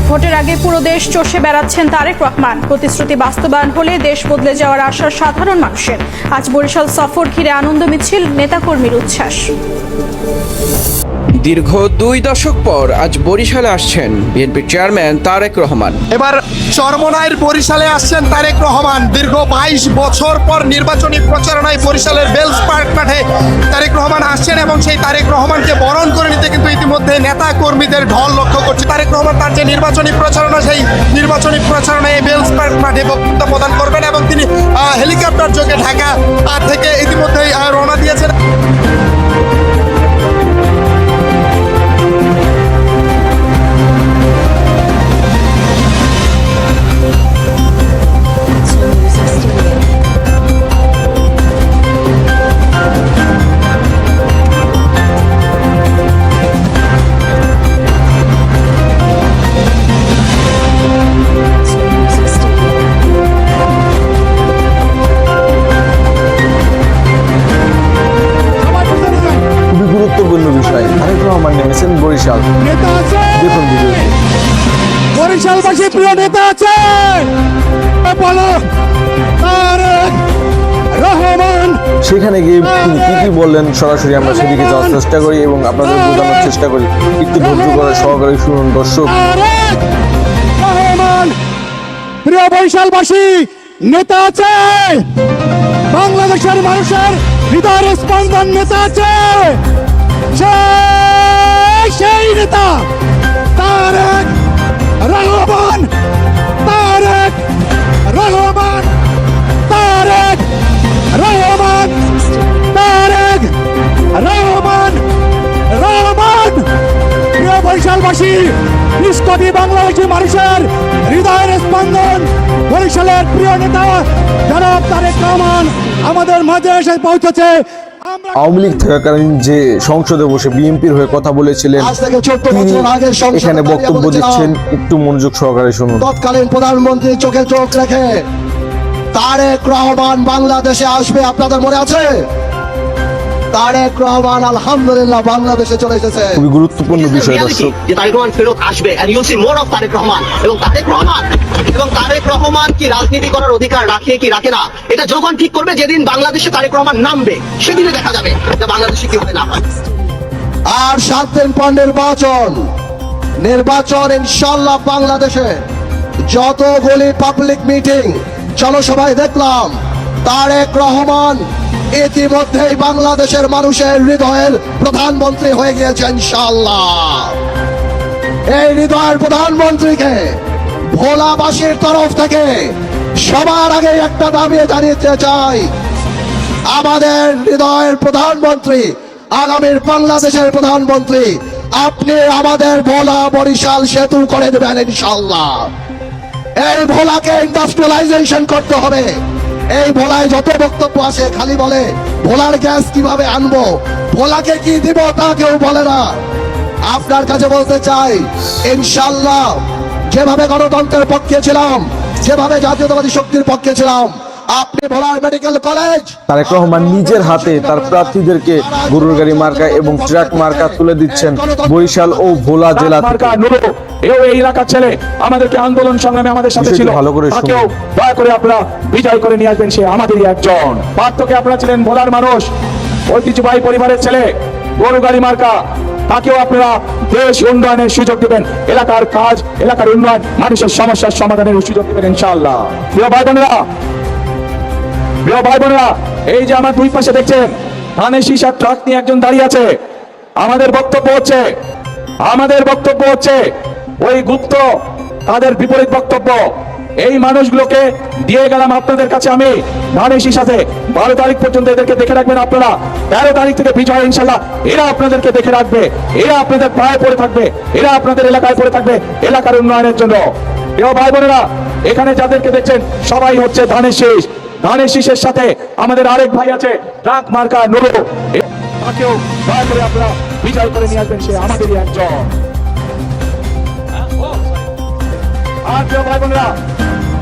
ভোটের আগে পুরো দেশ চষে বেড়াচ্ছেন তারেক রহমান। প্রতিশ্রুতি বাস্তবায়ন হলে দেশ বদলে যাওয়ার আশা সাধারণ মানুষের। আজ বরিশাল সফর ঘিরে আনন্দ মিছিল, নেতাকর্মীর উচ্ছ্বাস। দীর্ঘ 2 দশক পর আজ বরিশালে আসছেন বিএনপি চেয়ারম্যান তারেক রহমান। এবার চরমনাইয়ের বরিশালে আসছেন তারেক রহমান। দীর্ঘ 22 বছর পর নির্বাচনী প্রচারণায় বরিশালের বেলস পার্ক মাঠে তারেক রহমান আসছেন এবং সেই তারেক রহমানকে বরণ করে নিতে কিন্তু ইতিমধ্যে নেতা কর্মীদের ঢল লক্ষ্য করছে। তারেক রহমান তার যে নির্বাচনী প্রচারণা, সেই নির্বাচনী প্রচারণায় বেলস পার্ক মাঠে বক্তব্য প্রদান করবেন এবং তিনি হেলিকপ্টার যোগে ঢাকা থেকে ইতিমধ্যেই রওনা দিয়েছেন। গুরুত্বপূর্ণ বিষয়, তারেক রহমান নেমেছেন বরিশাল। দেখুন ভিডিওটি। বরিশালবাসী প্রিয় নেতা আছে, বলো তারেক রহমান। সেখানে গিয়ে তিনি কি বললেন সরাসরি আমরা সেদিকে যাওয়ার চেষ্টা করি এবং আপনাদের বোঝানোর চেষ্টা করি। একটু ধৈর্য করে সহকারে শুনুন দর্শক। তারেক রহমান প্রিয় বরিশালবাসী নেতা আছে, বাংলাদেশের মানুষের হৃদয়ের স্পন্দন নেতা আছে, সেই নেতা তারেক রহমান। তারেক রহমান, তারেক রহমান, তারেক রহমান, রহমান। প্রিয় বরিশালবাসী, 20 কোটি বাংলাদেশি মানুষের হৃদয়ের স্পন্দন বরিশালের প্রিয় নেতা জনাব তারেক রহমান আমাদের মাঝে এসে পৌঁছেছে। আওয়ামী লীগ থাকাকালীন যে সংসদে বসে বিএনপির হয়ে কথা বলেছিলেন, তিনি এখানে বক্তব্য দিচ্ছেন। একটু মনোযোগ সহকারে শুনুন। তৎকালীন প্রধানমন্ত্রী চোখে চোখ রেখে তারেক রহমান বাংলাদেশে আসবে, আপনাদের মনে আছে? তারেক রহমান আলহামদুলিল্লাহ বাংলাদেশে চলে এসেছে। খুবই গুরুত্বপূর্ণ বিষয় দর্শক। যে তারেক রহমান ফেরত আসবে and you'll see more of Tarique Rahman. এবং তারেক রহমান কি রাজনীতি করার অধিকার রাখে কি রাখে না, এটা যখন ঠিক করবে যেদিন বাংলাদেশে তারেক রহমান নামবে, সেদিনে দেখা যাবে যে বাংলাদেশে কি হয় না হয়। আর 7 দিন পর নির্বাচন ইনশাআল্লাহ। বাংলাদেশে যতগুলি পাবলিক মিটিং জনসভায় দেখলাম, তারেক রহমান ইতিমধ্যেই বাংলাদেশের মানুষের হৃদয়ের প্রধানমন্ত্রী হয়ে গিয়েছে ইনশাআল্লাহ। এই হৃদয়ের প্রধানমন্ত্রীকে ভোলাবাসীর তরফ থেকে সবার আগে একটা দাবি জানিয়ে চাই, আমাদের হৃদয়ের প্রধানমন্ত্রী, আগামীর বাংলাদেশের প্রধানমন্ত্রী, আপনি আমাদের ভোলা বরিশাল সেতু করে দেবেন ইনশাআল্লাহ। এই ভোলাকে ইন্ডাস্ট্রিয়ালাইজেশন করতে হবে। এই ভোলায় যত বক্তব্য আসে খালি বলে ভোলার গ্যাস কিভাবে আনবো, ভোলাকে কি দিব তা কেউ বলে না। আপনার কাছে বলতে চাই, ইনশাআল্লাহ যেভাবে গণতন্ত্রের পক্ষে ছিলাম, যেভাবে জাতীয়তাবাদী শক্তির পক্ষে ছিলাম, আপনি ভোলার মেডিকেল কলেজ। তারেক রহমান নিজের হাতে তার প্রার্থীদেরকে গরুর গাড়ি মার্কা এবং ট্রাক মার্কা তুলে দিচ্ছেন বরিশাল ও ভোলা জেলা থেকে। এই এলাকার ছেলে আমাদেরকে আন্দোলন সংগ্রামে আমাদের সাথে ছিল, ভালো করে তাকেও দয়া করে আপনারা বিজয় করে নিয়ে আসবেন। সে আমাদেরই একজন। পার্থকে আপনারা ছিলেন ভোলার মানুষ, ঐতিহ্যবাহী পরিবারের ছেলে, গরু গাড়ি মার্কা, তাকেও আপনারা দেশ উন্নয়নের সুযোগ দেবেন, এলাকার কাজ, এলাকার উন্নয়ন, মানুষের সমস্যার সমাধানের সুযোগ দেবেন ইনশাআল্লাহ। প্রিয় ভাই বোনেরা, এই যে আমার দুই পাশে দেখছেন ধানের শীষার ট্রাক নিয়ে একজন দাঁড়িয়ে আছে। আমাদের বক্তব্য হচ্ছে ওই গুপ্ত তাদের বিপরীত বক্তব্য। এই মানুষগুলোকে দিয়ে গেলাম আপনাদের কাছে আমি ধানের শীষাতে। 12 তারিখ পর্যন্ত এদেরকে দেখে রাখবেন আপনারা। 13 তারিখ থেকে বিজয় ইনশাল্লাহ। এরা আপনাদেরকে দেখে রাখবে, এরা আপনাদের পায়ে পড়ে থাকবে, এরা আপনাদের এলাকায় পড়ে থাকবে এলাকার উন্নয়নের জন্য। প্রিয় ভাই বোনেরা, এখানে যাদেরকে দেখছেন সবাই হচ্ছে ধানের শীষ। ধানের শীষের সাথে আমাদের আরেক ভাই আছে ট্রাক মার্কা নুরু, তাকেও দয়া করে আপনারা বিজয় করে নিয়ে আসবেন, সে আমাদেরই একজন। আর প্রিয় ভাই বোনেরা,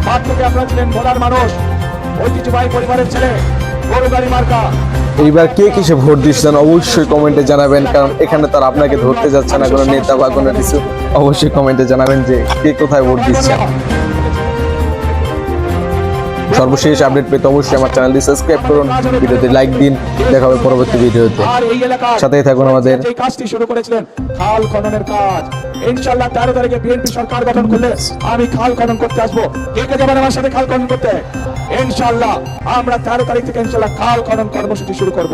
পার্থকে আপনারা ছিলেন ভোলার মানুষ, ঐতিহ্যবাহী পরিবারের ছেলে, গরু গাড়ি মার্কা, এইবার কে কিসে ভোট দিচ্ছেন অবশ্যই কমেন্টে জানাবেন, কারণ এখানে তার আপনাকে ধরতে যাচ্ছে না কোনো নেতা বা কোনো কিছু। অবশ্যই কমেন্টে জানাবেন যে কে কোথায় ভোট দিচ্ছেন। সর্বশেষ আপডেট পেতে অবশ্যই আমার চ্যানেলটি সাবস্ক্রাইব করুন, ভিডিওতে লাইক দিন। দেখা হবে পরবর্তী ভিডিওতে। আর এই এলাকার সাথেই থাকুন আমাদের। যে কাজটি শুরু করেছিলেন খাল খননের কাজ, ইনশাআল্লাহ 13 তারিখে বিএনপি সরকার গঠন করলে আমি খাল খনন করতে আসবো। কে কে যাবেন আমার সাথে খাল খনন করতে? ইনশাআল্লাহ আমরা 13 তারিখ থেকে ইনশাআল্লাহ খাল খনন কর্মসূচি শুরু করব।